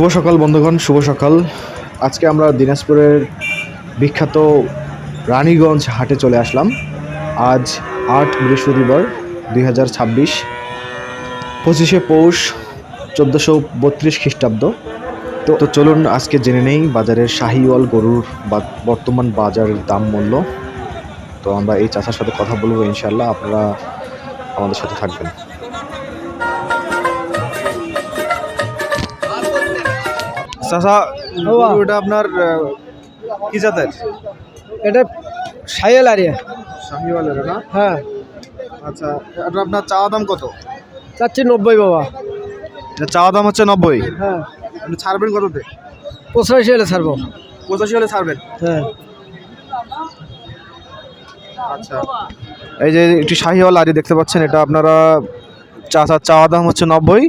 শুভ সকাল বন্ধুগণ, শুভ সকাল। আজকে আমরা দিনাজপুরের বিখ্যাত রানীগঞ্জ হাটে চলে আসলাম। আজ ৮ বৃহস্পতিবার 2026, 25শে পৌষ 1432 খ্রিস্টাব্দ। তো চলুন আজকে জেনে নেই বাজারের শাহিওয়াল গরুর বর্তমান বাজারের দাম মূল্য। তো আমরা এই চাচার সাথে কথা বলবো, ইনশাল্লাহ আপনারা আমাদের সাথে থাকবেন। চাচা, গরুটা আপনার কি জাতের? এটা শাহিওয়াল আরিয়া। শাহিওয়ালের না? হ্যাঁ। আচ্ছা, এটা আপনার চাওয়া দাম কত? চাচ্ছি 90 বাবা। এটা চাওয়া দাম হচ্ছে 90। হ্যাঁ। আপনি ছাড়বেন কততে? 85 হলে ছাড়বো। 85 হলে ছাড়বেন? হ্যাঁ। আচ্ছা, এই যে একটি শাহিওয়াল আরি দেখতে পাচ্ছেন, এটা আপনারা চাওয়া দাম হচ্ছে 90,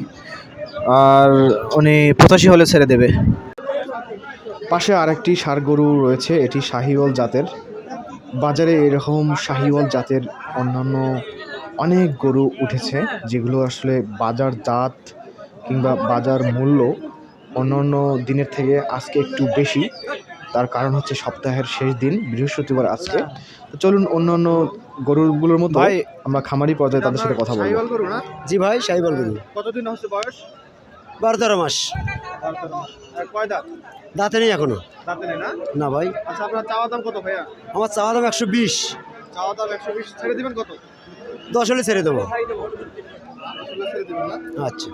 আর উনি 85 হলে ছেড়ে দেবে। পাশে আরেকটি ষাঁড় গরু রয়েছে, এটি শাহিওয়াল জাতের। বাজারে এরকম শাহিওয়াল জাতের অন্যান্য অনেক গরু উঠেছে, যেগুলো আসলে বাজার জাত কিংবা বাজার মূল্য অন্যান্য দিনের থেকে আজকে একটু বেশি। তার কারণ হচ্ছে সপ্তাহের শেষ দিন, বৃহস্পতিবার আজকে। তো চলুন অন্যান্য গরুগুলোর মধ্যে ভাই, আমরা খামারি পর্যায়ে তাদের সাথে কথা বলবো। গরু না? জি ভাই, শাহিওয়াল গরু। কতদিন হচ্ছে বয়স? 12-13 মাস। কয় দাঁত? দাঁতে নেই এখনো। দাঁতে নেই না? না ভাই, আচ্ছা, আপনার চাওয়া দাম কত ভাইয়া? আমার চাওয়া দাম 120। চাওয়া দাম 120, ছেড়ে দিবেন কত? 10 হলে ছেড়ে দেবো। আসলে ছেড়ে দিবেন না? আচ্ছা।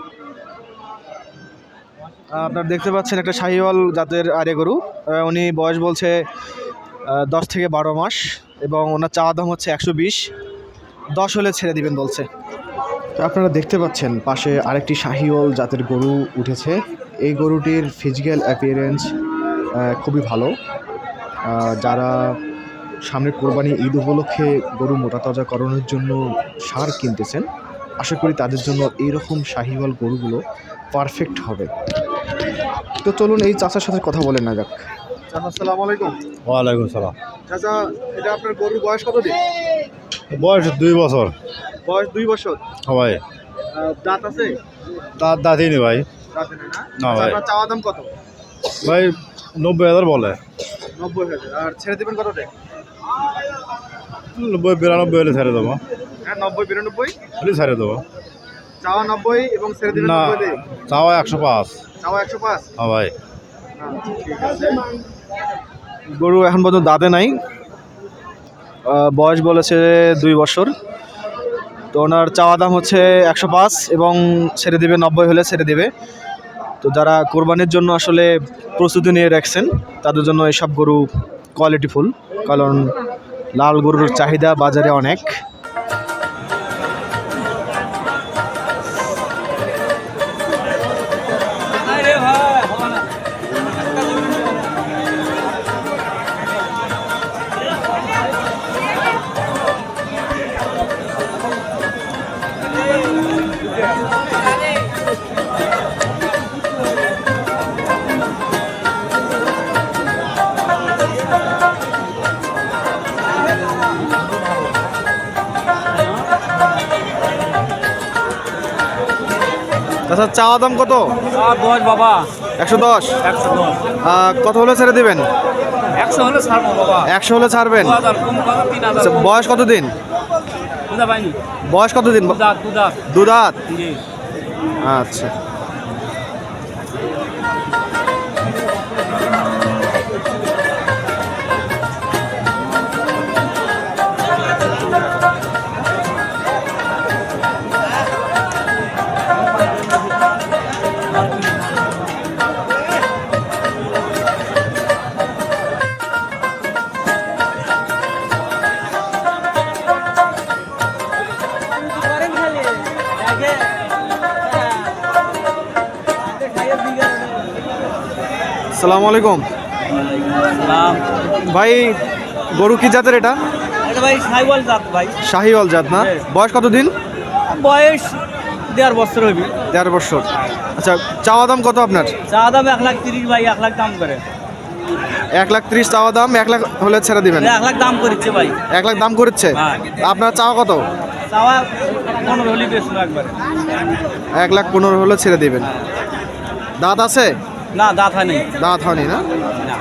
আপনার দেখতে পাচ্ছেন একটা শাহিওয়াল জাতের আরে গরু। উনি বয়স বলছে 10 থেকে 12 মাস, এবং ওনার চাওয়া দাম হচ্ছে 120। 10 হলে ছেড়ে দিবেন বলছে। তো আপনারা দেখতে পাচ্ছেন পাশে আরেকটি শাহিওয়াল জাতের গরু উঠেছে। এই গরুটির ফিজিক্যাল অ্যাপিয়ারেন্স খুবই ভালো। যারা সামনে কোরবানি ঈদ উপলক্ষে গরু মোটাতাজাকরণের জন্য সার কিনতেছেন, আশা করি তাদের জন্য এইরকম শাহিওয়াল গরুগুলো পারফেক্ট হবে। তো চলুন এই চাচার সাথে কথা বলে না যাক। চাচা, আসসালামু আলাইকুম। ওয়ালাইকুম সালাম। চাচা, এটা আপনার গরুর বয়স কত দিন? বয়স 2 বছর। বয়স 2 বছর। ভাই দাঁত আছে? তার দাঁতই নেই ভাই। দাঁতে নেই না? না আচ্ছা, ভাই। আপনার চাওয়া দাম কত? ভাই 90,000 বলে। 90,000। আর ছেড়ে দিবেন কততে? 90-92 হলে ছেড়ে দেবো। হ্যাঁ, 90-92 হলে ছেড়ে দেবো। চাওয়া 90 এবং ছেড়ে দিবেন না, 90 দিয়ে? চাওয়া 105। চাওয়া 105? হ্যাঁ ভাই। আচ্ছা, ঠিক আছে। গরু এখন পর্যন্ত দাঁতে নাই, বয়স বলেছে 2 বছর। তো ওনার চাওয়া দাম হচ্ছে 105 এবং ছেড়ে দেবে 90 হলে ছেড়ে দেবে। তো যারা কোরবানির জন্য আসলে প্রস্তুতি নিয়ে রাখছেন, তাদের জন্য এসব গরু কোয়ালিটিফুল, কারণ লাল গরুর চাহিদা বাজারে অনেক। আচ্ছা, চাওয়া দাম কত? 10 বাবা। 110। 110। কত হলে ছেড়ে দেবেন? 100 হলে ছাড়বো বাবা। 100 হলে ছাড়বেন? 2000 কম কত? 3000। আচ্ছা, বয়স কত দিন? বুঝা পাইনি। বয়স কত দিন? দাঁত। 2 দাঁত। জি। আচ্ছা, আসসালামু আলাইকুম ভাই। গরু কি জাতের এটা? এটা ভাই শাহিওয়াল জাত ভাই। শাহিওয়াল জাত না? বয়স কত দিন? বয়স 1.5 বছর হইবে। 13 বছর। আচ্ছা, চাওয়া দাম কত আপনার? চা দাম 1,30,000 ভাই। 1 লাখ দাম করে। 1,30,000 চাওয়া দাম, 1 লাখ হলে ছেড়ে দিবেন? 1 লাখ দাম করেছে ভাই। 1 লাখ দাম করেছে? হ্যাঁ। আপনার চাওয়া কত? চাওয়া 15 হলে বেশ একবারে। 1,15,000 হলে ছেড়ে দিবেন। দাঁত আছে? না দাঁত হয় নাই দাঁত হয়নি না? না